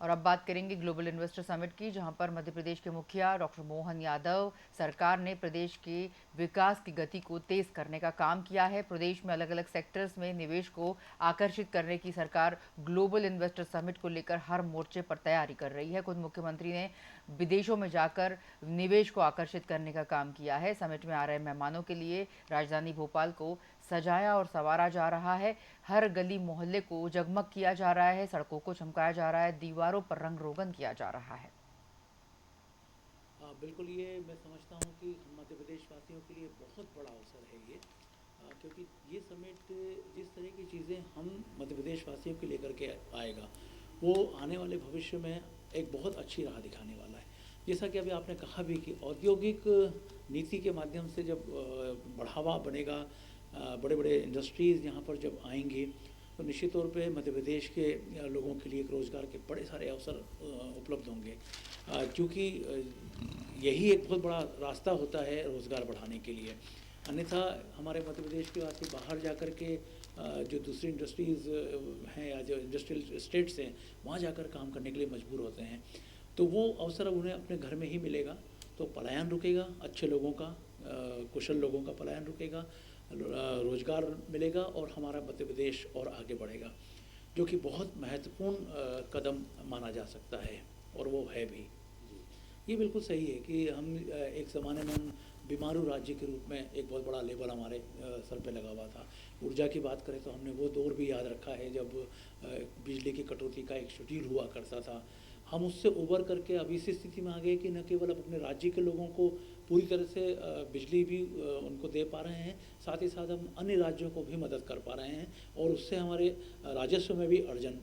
और अब बात करेंगे ग्लोबल इन्वेस्टर समिट की, जहां पर मध्य प्रदेश के मुखिया डॉक्टर मोहन यादव सरकार ने प्रदेश के विकास की गति को तेज करने का काम किया है। प्रदेश में अलग अलग सेक्टर्स में निवेश को आकर्षित करने की सरकार ग्लोबल इन्वेस्टर समिट को लेकर हर मोर्चे पर तैयारी कर रही है। खुद मुख्यमंत्री ने विदेशों में जाकर निवेश को आकर्षित करने का काम किया है। समिट में आ रहे मेहमानों के लिए राजधानी भोपाल को सजाया और संवारा जा रहा है। हर गली मोहल्ले को जगमग किया जा रहा है, सड़कों को चमकाया जा रहा है, दीवारों पर रंग रोगन किया जा रहा है। बिल्कुल, ये मैं समझता हूँ कि मध्य प्रदेश वासियों के लिए बहुत बड़ा अवसर है ये, क्योंकि ये समिट जिस तरह की चीज़ें हम मध्य प्रदेश वासियों के लेकर के आएगा, वो आने वाले भविष्य में एक बहुत अच्छी राह दिखाने वाला है। जैसा कि अभी आपने कहा भी कि औद्योगिक नीति के माध्यम से जब बढ़ावा बनेगा, बड़े बड़े इंडस्ट्रीज़ यहाँ पर जब आएंगे, तो निश्चित तौर पे मध्य प्रदेश के लोगों के लिए एक रोज़गार के बड़े सारे अवसर उपलब्ध होंगे, क्योंकि यही एक बहुत बड़ा रास्ता होता है रोज़गार बढ़ाने के लिए। अन्यथा हमारे मध्य प्रदेश के वासी बाहर जाकर के जो दूसरी इंडस्ट्रीज़ हैं या जो इंडस्ट्रियल स्टेट्स हैं, वहाँ जाकर काम करने के लिए मजबूर होते हैं। तो वो अवसर अब उन्हें अपने घर में ही मिलेगा, तो पलायन रुकेगा, अच्छे लोगों का, कुशल लोगों का पलायन रुकेगा, रोज़गार मिलेगा और हमारा मध्य प्रदेश और आगे बढ़ेगा, जो कि बहुत महत्वपूर्ण कदम माना जा सकता है, और वो है भी। ये बिल्कुल सही है कि हम एक ज़माने में हम बीमारू राज्य के रूप में एक बहुत बड़ा लेबल हमारे सर पे लगा हुआ था। ऊर्जा की बात करें तो हमने वो दौर भी याद रखा है जब बिजली की कटौती का एक शेड्यूल हुआ करता था। हम उससे उबर करके अब इस स्थिति में आ गए कि न केवल अपने राज्य के लोगों को पूरी तरह से बिजली भी उनको दे पा रहे हैं, साथ ही साथ हम अन्य राज्यों को भी मदद कर पा रहे हैं, और उससे हमारे राजस्व में भी अर्जन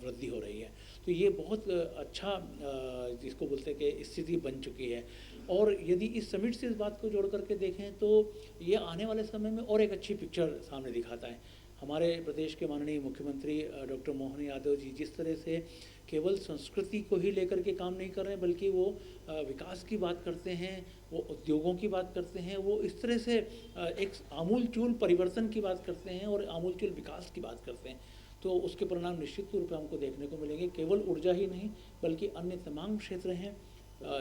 वृद्धि हो रही है। तो ये बहुत अच्छा जिसको बोलते हैं कि स्थिति बन चुकी है। और यदि इस समिट से इस बात को जोड़ करके देखें तो ये आने वाले समय में और एक अच्छी पिक्चर सामने दिखाता है। हमारे प्रदेश के माननीय मुख्यमंत्री डॉक्टर मोहन यादव जी जिस तरह से केवल संस्कृति को ही लेकर के काम नहीं कर रहे हैं, बल्कि वो विकास की बात करते हैं, वो उद्योगों की बात करते हैं, वो इस तरह से एक आमूल-चूल परिवर्तन की बात करते हैं और आमूल-चूल विकास की बात करते हैं। तो उसके परिणाम निश्चित रूप से हमको देखने को मिलेंगे। केवल ऊर्जा ही नहीं, बल्कि अन्य तमाम क्षेत्र हैं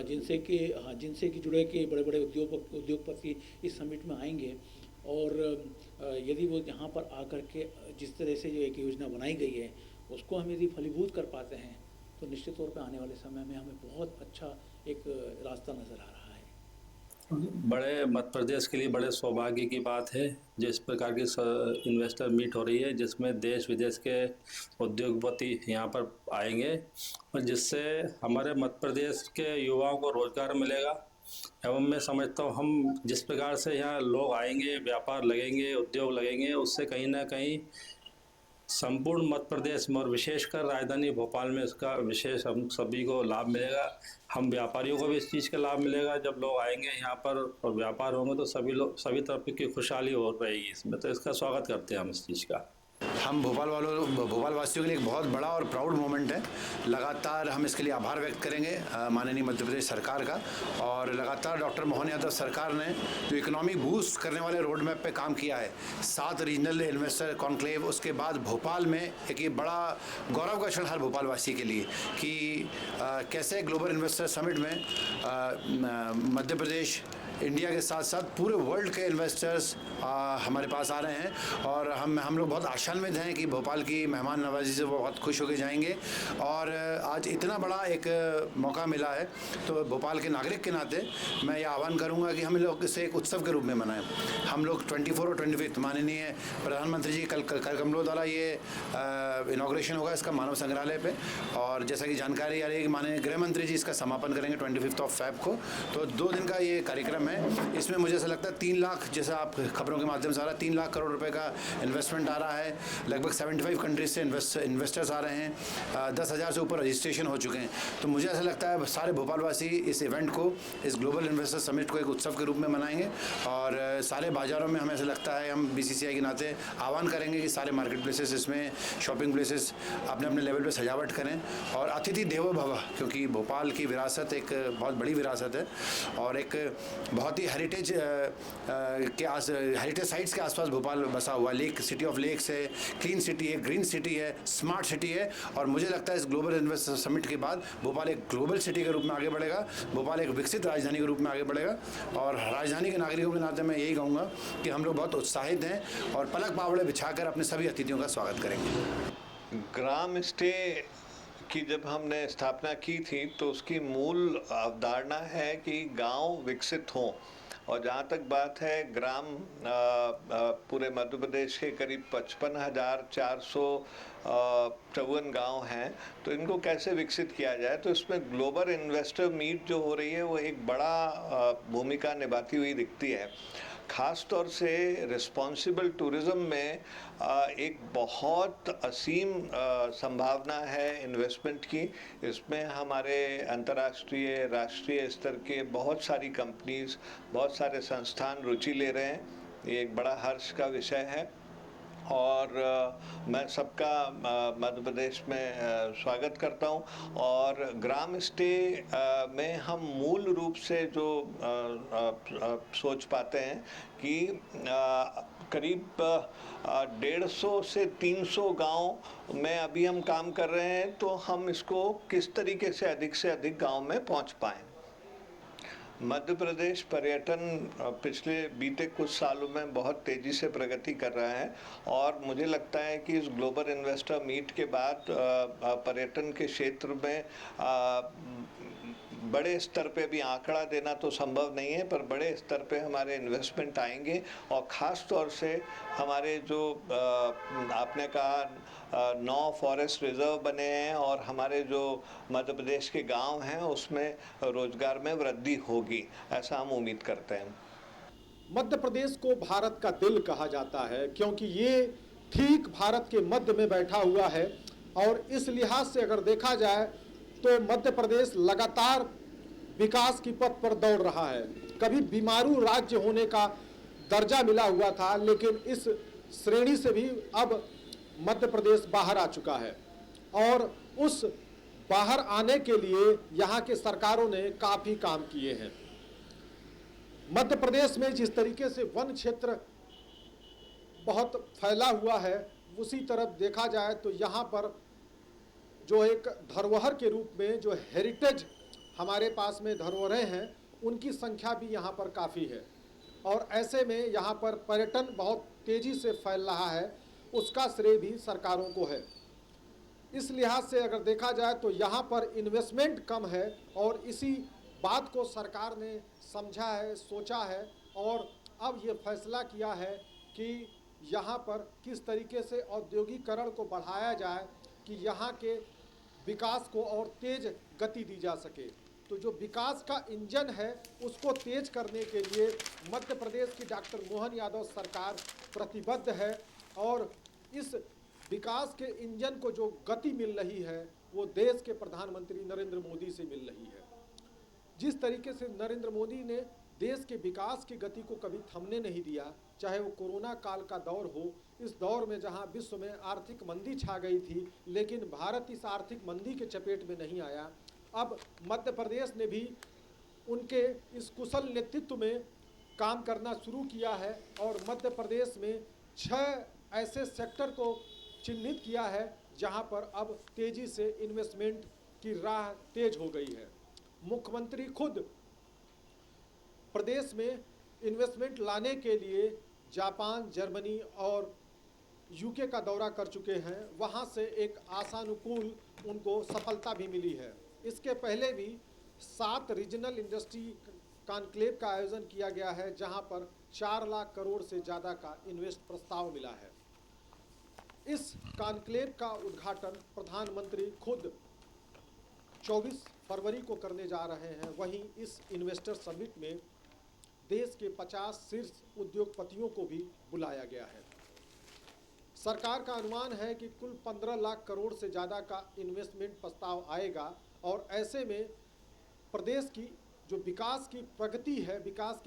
जिनसे कि जुड़े के बड़े बड़े उद्योगपति इस समिट में आएंगे। और यदि वो यहाँ पर आकर के जिस तरह से जो एक योजना बनाई गई है उसको हम यदि फलीभूत कर पाते हैं, तो निश्चित तौर पे आने वाले समय में हमें बहुत अच्छा एक रास्ता नज़र आ रहा है। बड़े मध्य प्रदेश के लिए बड़े सौभाग्य की बात है जिस प्रकार की इन्वेस्टर मीट हो रही है, जिसमें देश विदेश के उद्योगपति यहाँ पर आएंगे और जिससे हमारे मध्य प्रदेश के युवाओं को रोजगार मिलेगा। एवं मैं समझता हूँ हम जिस प्रकार से यहाँ लोग आएंगे, व्यापार लगेंगे, उद्योग लगेंगे, उससे कहीं ना कहीं संपूर्ण मध्य प्रदेश में और विशेषकर राजधानी भोपाल में इसका विशेष हम सभी को लाभ मिलेगा। हम व्यापारियों को भी इस चीज़ का लाभ मिलेगा। जब लोग आएंगे यहाँ पर और व्यापार होंगे तो सभी तरफ की खुशहाली हो रहेगी इसमें, तो इसका स्वागत करते हैं हम इस चीज़ का। हम भोपाल वासियों के लिए एक बहुत बड़ा और प्राउड मोमेंट है। लगातार हम इसके लिए आभार व्यक्त करेंगे माननीय मध्य प्रदेश सरकार का, और लगातार डॉक्टर मोहन यादव सरकार ने जो इकोनॉमिक बूस्ट करने वाले रोड मैप पे काम किया है, 7 रीजनल इन्वेस्टर कॉन्क्लेव, उसके बाद भोपाल में एक ये बड़ा गौरव का क्षण हर भोपाल वासी के लिए कि कैसे ग्लोबल इन्वेस्टर समिट में मध्य प्रदेश, इंडिया के साथ साथ पूरे वर्ल्ड के इन्वेस्टर्स हमारे पास आ रहे हैं, और हम लोग बहुत आशान्वित हैं कि भोपाल की मेहमान नवाजी से वो बहुत खुश होकर जाएंगे। और आज इतना बड़ा एक मौका मिला है, तो भोपाल के नागरिक के नाते मैं ये आह्वान करूंगा कि हम लोग इसे एक उत्सव के रूप में मनाएं। हम लोग 24 और 25 माननीय प्रधानमंत्री जी कल कमलों द्वारा ये इनॉग्रेशन होगा इसका मानव संग्रहालय पे, और जैसा कि जानकारी आ रही है कि माननीय गृह मंत्री जी इसका समापन करेंगे 25 फेब को। तो 2 दिन का ये कार्यक्रम है। इसमें मुझे ऐसा लगता है 3 लाख, जैसा आप खबरों के माध्यम से आ रहा है, 3 लाख करोड़ रुपए का इन्वेस्टमेंट आ रहा है। लगभग 75 कंट्रीज से इन्वेस्टर्स आ रहे हैं। 10,000 से ऊपर रजिस्ट्रेशन हो चुके हैं। तो मुझे ऐसा लगता है सारे भोपालवासी इस इवेंट को, इस ग्लोबल इन्वेस्टर समिट को एक उत्सव के रूप में मनाएंगे, और सारे बाज़ारों में हमें ऐसा लगता है हम BCCI के नाते आह्वान करेंगे कि सारे मार्केट प्लेसेस, इसमें शॉपिंग प्लेसेस अपने अपने लेवल पर सजावट करें। और अतिथि देवो भव, क्योंकि भोपाल की विरासत एक बहुत बड़ी विरासत है, और एक बहुत ही हेरिटेज साइट्स के आसपास भोपाल बसा हुआ, लेक सिटी ऑफ लेक्स है, क्लीन सिटी है, ग्रीन सिटी है, स्मार्ट सिटी है। और मुझे लगता है इस ग्लोबल इन्वेस्टर समिट के बाद भोपाल एक ग्लोबल सिटी के रूप में आगे बढ़ेगा, भोपाल एक विकसित राजधानी के रूप में आगे बढ़ेगा। और राजधानी के नागरिकों के नाते मैं यही कहूँगा कि हम लोग बहुत उत्साहित हैं और पलक पावड़े बिछाकर अपने सभी अतिथियों का स्वागत करेंगे। ग्राम स्टे की जब हमने स्थापना की थी तो उसकी मूल अवधारणा है कि गांव विकसित हों। और जहाँ तक बात है ग्राम, पूरे मध्य प्रदेश के करीब 55,454 गांव हैं, तो इनको कैसे विकसित किया जाए, तो इसमें ग्लोबल इन्वेस्टर मीट जो हो रही है वो एक बड़ा भूमिका निभाती हुई दिखती है। ख़ास तौर से रिस्पॉन्सिबल टूरिज़्म में एक बहुत असीम संभावना है इन्वेस्टमेंट की। इसमें हमारे अंतर्राष्ट्रीय, राष्ट्रीय स्तर के बहुत सारी कंपनीज, बहुत सारे संस्थान रुचि ले रहे हैं। ये एक बड़ा हर्ष का विषय है और मैं सबका मध्य प्रदेश में स्वागत करता हूं। और ग्राम स्टे में हम मूल रूप से जो सोच पाते हैं कि करीब 150 से 300 गांव में अभी हम काम कर रहे हैं, तो हम इसको किस तरीके से अधिक गांव में पहुंच पाएं। मध्य प्रदेश पर्यटन पिछले बीते कुछ सालों में बहुत तेज़ी से प्रगति कर रहा है और मुझे लगता है कि इस ग्लोबल इन्वेस्टर मीट के बाद पर्यटन के क्षेत्र में बड़े स्तर पे भी आंकड़ा देना तो संभव नहीं है, पर बड़े स्तर पे हमारे इन्वेस्टमेंट आएंगे। और ख़ास तौर से हमारे जो आपने कहा 9 फॉरेस्ट रिजर्व बने हैं और हमारे जो मध्य प्रदेश के गांव हैं उसमें रोजगार में वृद्धि होगी, ऐसा हम उम्मीद करते हैं। मध्य प्रदेश को भारत का दिल कहा जाता है क्योंकि ये ठीक भारत के मध्य में बैठा हुआ है। और इस लिहाज से अगर देखा जाए तो मध्य प्रदेश लगातार विकास की पथ पर दौड़ रहा है। कभी बीमारू राज्य होने का दर्जा मिला हुआ था, लेकिन इस श्रेणी से भी अब मध्य प्रदेश बाहर आ चुका है। और उस बाहर आने के लिए यहाँ के सरकारों ने काफ़ी काम किए हैं। मध्य प्रदेश में जिस तरीके से वन क्षेत्र बहुत फैला हुआ है, उसी तरफ देखा जाए तो यहाँ पर जो एक धरोहर के रूप में जो हेरिटेज हमारे पास में धरोहरें हैं, उनकी संख्या भी यहाँ पर काफ़ी है। और ऐसे में यहाँ पर पर्यटन बहुत तेज़ी से फैल रहा है, उसका श्रेय भी सरकारों को है। इस लिहाज से अगर देखा जाए तो यहाँ पर इन्वेस्टमेंट कम है और इसी बात को सरकार ने समझा है, सोचा है और अब ये फैसला किया है कि यहाँ पर किस तरीके से औद्योगिकरण को बढ़ाया जाए कि यहाँ के विकास को और तेज गति दी जा सके। तो जो विकास का इंजन है उसको तेज करने के लिए मध्य प्रदेश की डॉक्टर मोहन यादव सरकार प्रतिबद्ध है और इस विकास के इंजन को जो गति मिल रही है वो देश के प्रधानमंत्री नरेंद्र मोदी से मिल रही है। जिस तरीके से नरेंद्र मोदी ने देश के विकास की गति को कभी थमने नहीं दिया, चाहे वो कोरोना काल का दौर हो, इस दौर में जहां विश्व में आर्थिक मंदी छा गई थी, लेकिन भारत इस आर्थिक मंदी के चपेट में नहीं आया। अब मध्य प्रदेश ने भी उनके इस कुशल नेतृत्व में काम करना शुरू किया है और मध्य प्रदेश में 6 ऐसे सेक्टर को चिन्हित किया है जहां पर अब तेज़ी से इन्वेस्टमेंट की राह तेज हो गई है। मुख्यमंत्री खुद प्रदेश में इन्वेस्टमेंट लाने के लिए जापान, जर्मनी और यूके का दौरा कर चुके हैं। वहां से एक आशानुकूल उनको सफलता भी मिली है। इसके पहले भी 7 रीजनल इंडस्ट्री कॉन्क्लेव का आयोजन किया गया है जहां पर 4 लाख करोड़ से ज़्यादा का इन्वेस्ट प्रस्ताव मिला है। इस कॉन्क्लेव का उद्घाटन प्रधानमंत्री खुद 24 फरवरी को करने जा रहे हैं। वहीं इस इन्वेस्टर समिट में देश के 50 शीर्ष उद्योगपतियों को भी बुलाया गया है। सरकार का अनुमान है कि कुल 15 लाख करोड़ से ज़्यादा का इन्वेस्टमेंट प्रस्ताव आएगा और ऐसे में प्रदेश की जो विकास की प्रगति है, विकास की